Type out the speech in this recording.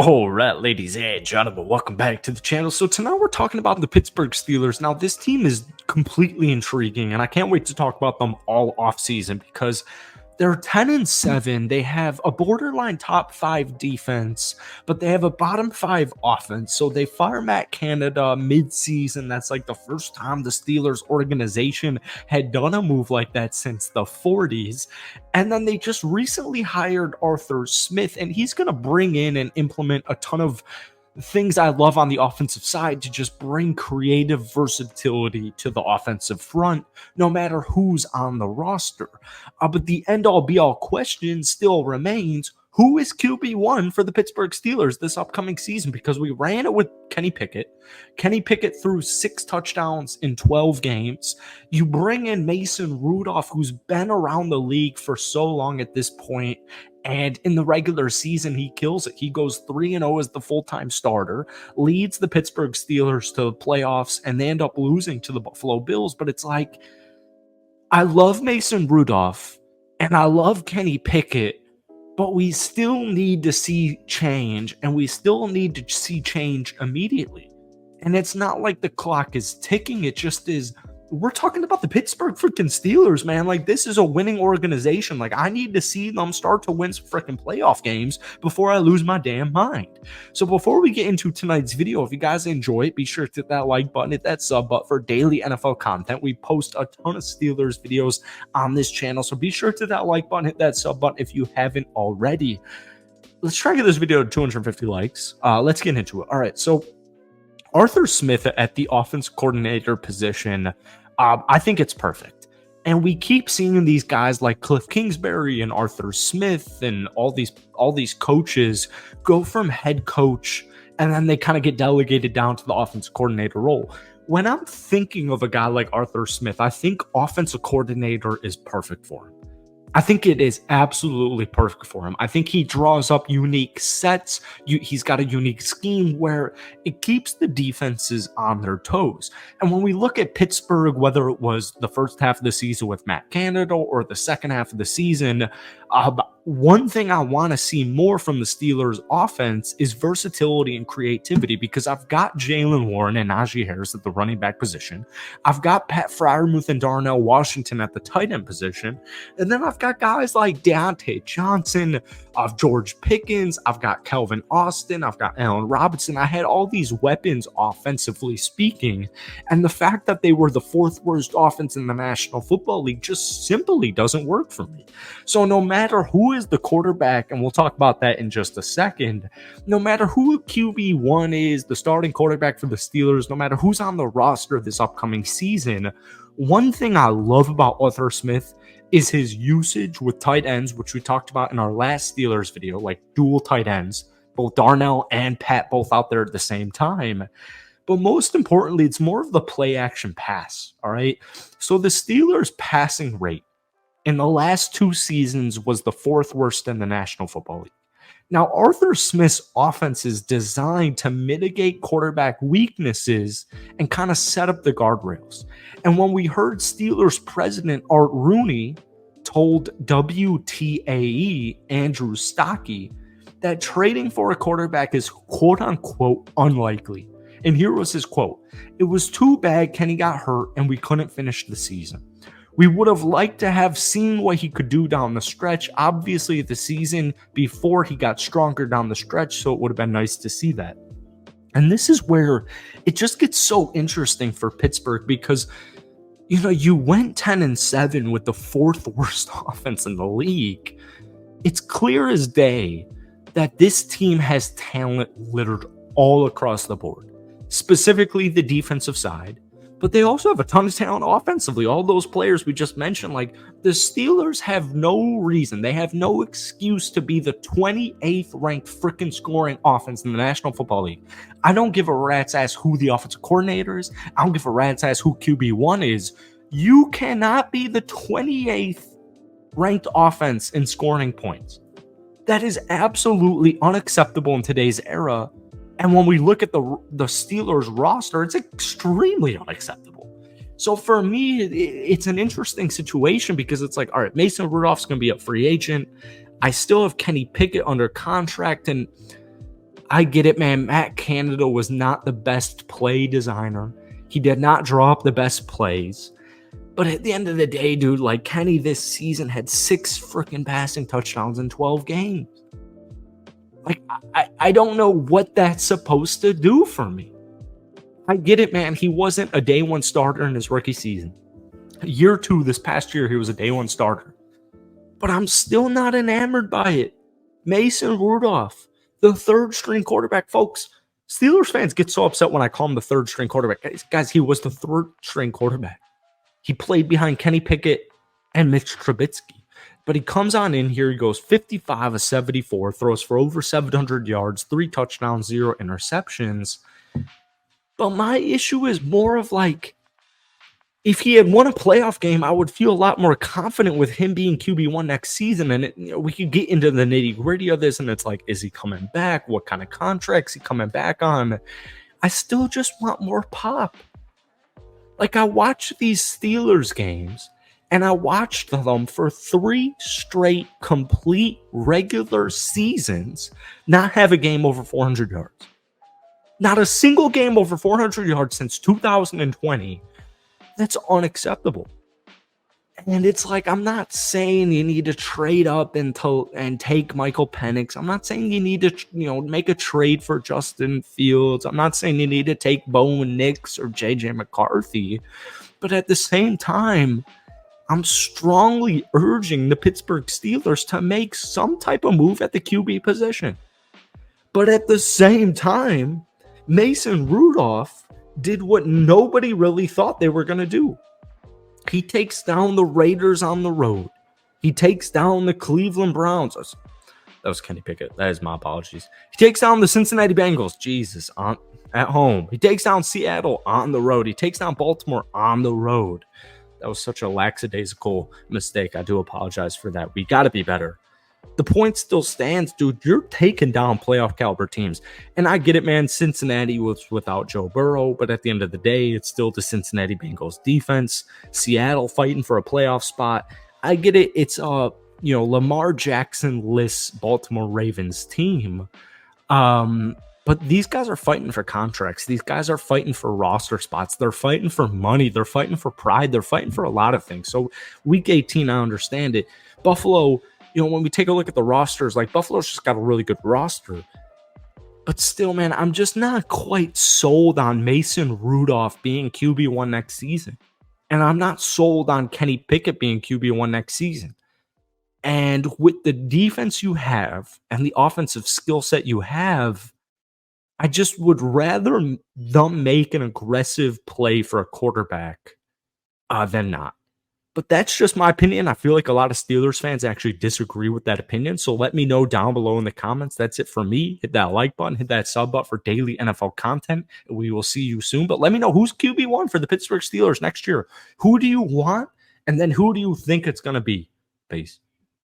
All right, ladies and gentlemen, welcome back to the channel. So tonight we're talking about the Pittsburgh Steelers. Now, this team is completely intriguing, and I can't wait to talk about them all offseason because they're 10-7. They have a borderline top 5 defense, but they have a bottom 5 offense. So they fire Matt Canada mid-season. That's like the first time the Steelers organization had done a move like that since the 40s. And then they just recently hired Arthur Smith, and he's going to bring in and implement a ton of things I love on the offensive side to just bring creative versatility to the offensive front, no matter who's on the roster. But the end-all be-all question still remains, who is QB1 for the Pittsburgh Steelers this upcoming season? Because we ran it with Kenny Pickett. Kenny Pickett threw 6 touchdowns in 12 games. You bring in Mason Rudolph, who's been around the league for so long at this point, and in the regular season, he kills it. He goes 3-0 as the full-time starter, leads the Pittsburgh Steelers to the playoffs, and they end up losing to the Buffalo Bills. But it's like, I love Mason Rudolph, and I love Kenny Pickett, but we still need to see change, and we still need to see change immediately. And it's not like the clock is ticking. It just is. We're talking about the Pittsburgh freaking Steelers, man. Like, this is a winning organization. Like, I need to see them start to win some freaking playoff games before I lose my damn mind. So before we get into tonight's video, if you guys enjoy it, be sure to hit that like button, hit that sub button for daily NFL content. We post a ton of Steelers videos on this channel, so be sure to hit that like button, hit that sub button if you haven't already. Let's try to get this video to 250 likes. Let's get into it. All right, so Arthur Smith at the offense coordinator position, I think it's perfect. And we keep seeing these guys like Cliff Kingsbury and Arthur Smith and all these coaches go from head coach, and then they kind of get delegated down to the offense coordinator role. When I'm thinking of a guy like Arthur Smith, I think offensive coordinator is perfect for him. I think it is absolutely perfect for him. I think he draws up unique sets. He's got a unique scheme where it keeps the defenses on their toes. And when we look at Pittsburgh, whether it was the first half of the season with Matt Canada or the second half of the season, one thing I want to see more from the Steelers offense is versatility and creativity, because I've got Jalen Warren and Najee Harris at the running back position. I've got Pat Freiermuth and Darnell Washington at the tight end position. And then I've got guys like Deontay Johnson, George Pickens, I've got Kelvin Austin, I've got Allen Robinson. I had all these weapons offensively speaking, and the fact that they were the 4th worst offense in the National Football League just simply doesn't work for me. So no matter who is the quarterback, and we'll talk about that in just a second, no matter who QB1 is, the starting quarterback for the Steelers, no matter who's on the roster this upcoming season, one thing I love about Arthur Smith is his usage with tight ends, which we talked about in our last Steelers video, like dual tight ends, both Darnell and Pat both out there at the same time. But most importantly, it's more of the play action pass, all right? So the Steelers' passing rate in the last 2 seasons was the 4th worst in the National Football League. Now, Arthur Smith's offense is designed to mitigate quarterback weaknesses and kind of set up the guardrails. And when we heard Steelers president Art Rooney told WTAE Andrew Stockey that trading for a quarterback is quote-unquote unlikely. And here was his quote: "It was too bad Kenny got hurt and we couldn't finish the season. We would have liked to have seen what he could do down the stretch. Obviously, the season before he got stronger down the stretch, so it would have been nice to see that." And this is where it just gets so interesting for Pittsburgh, because, you know, you went 10-7 with the 4th worst offense in the league. It's clear as day that this team has talent littered all across the board, specifically the defensive side. But they also have a ton of talent offensively. All those players we just mentioned, like, the Steelers have no reason, they have no excuse to be the 28th ranked freaking scoring offense in the National Football League. I don't give a rat's ass who the offensive coordinator is. I don't give a rat's ass who QB1 is. You cannot be the 28th ranked offense in scoring points. That is absolutely unacceptable in today's era. And when we look at the Steelers roster, it's extremely unacceptable. So for me, it's an interesting situation, because it's like, all right, Mason Rudolph's going to be a free agent. I still have Kenny Pickett under contract, and I get it, man. Matt Canada was not the best play designer. He did not draw up the best plays. But at the end of the day, dude, like Kenny this season had 6 freaking passing touchdowns in 12 games. Like, I don't know what that's supposed to do for me. I get it, man. He wasn't a day one starter in his rookie season. Year 2, this past year, he was a day one starter. But I'm still not enamored by it. Mason Rudolph, the third string quarterback, folks. Steelers fans get so upset when I call him the third string quarterback. Guys, he was the third string quarterback. He played behind Kenny Pickett and Mitch Trubisky. But he comes on in here, he goes 55 of 74, throws for over 700 yards, 3 touchdowns, 0 interceptions. But my issue is more of like, if he had won a playoff game, I would feel a lot more confident with him being QB1 next season. And we could get into the nitty gritty of this. And it's like, is he coming back? What kind of contracts he coming back on? I still just want more pop. Like, I watched these Steelers games, and I watched them for 3 straight complete regular seasons not have a game over 400 yards. Not a single game over 400 yards since 2020. That's unacceptable. And it's like, I'm not saying you need to trade up and take Michael Penix. I'm not saying you need to, make a trade for Justin Fields. I'm not saying you need to take Bo Nix or JJ McCarthy. But at the same time, I'm strongly urging the Pittsburgh Steelers to make some type of move at the QB position. But at the same time, Mason Rudolph did what nobody really thought they were going to do. He takes down the Raiders on the road. He takes down the Cleveland Browns. That was Kenny Pickett. That is my apologies. He takes down the Cincinnati Bengals. Jesus, at home. He takes down Seattle on the road. He takes down Baltimore on the road. That was such a lackadaisical mistake. I do apologize for that. We got to be better. The point still stands, dude. You're taking down playoff caliber teams. And I get it, man. Cincinnati was without Joe Burrow, but at the end of the day, it's still the Cincinnati Bengals defense. Seattle fighting for a playoff spot. I get it. It's Lamar Jackson-less Baltimore Ravens team. But these guys are fighting for contracts. These guys are fighting for roster spots. They're fighting for money. They're fighting for pride. They're fighting for a lot of things. So week 18, I understand it. Buffalo, when we take a look at the rosters, like Buffalo's just got a really good roster. But still, man, I'm just not quite sold on Mason Rudolph being QB1 next season. And I'm not sold on Kenny Pickett being QB1 next season. And with the defense you have and the offensive skill set you have, I just would rather them make an aggressive play for a quarterback than not. But that's just my opinion. I feel like a lot of Steelers fans actually disagree with that opinion. So let me know down below in the comments. That's it for me. Hit that like button. Hit that sub button for daily NFL content. We will see you soon. But let me know who's QB1 for the Pittsburgh Steelers next year. Who do you want? And then who do you think it's going to be? Peace.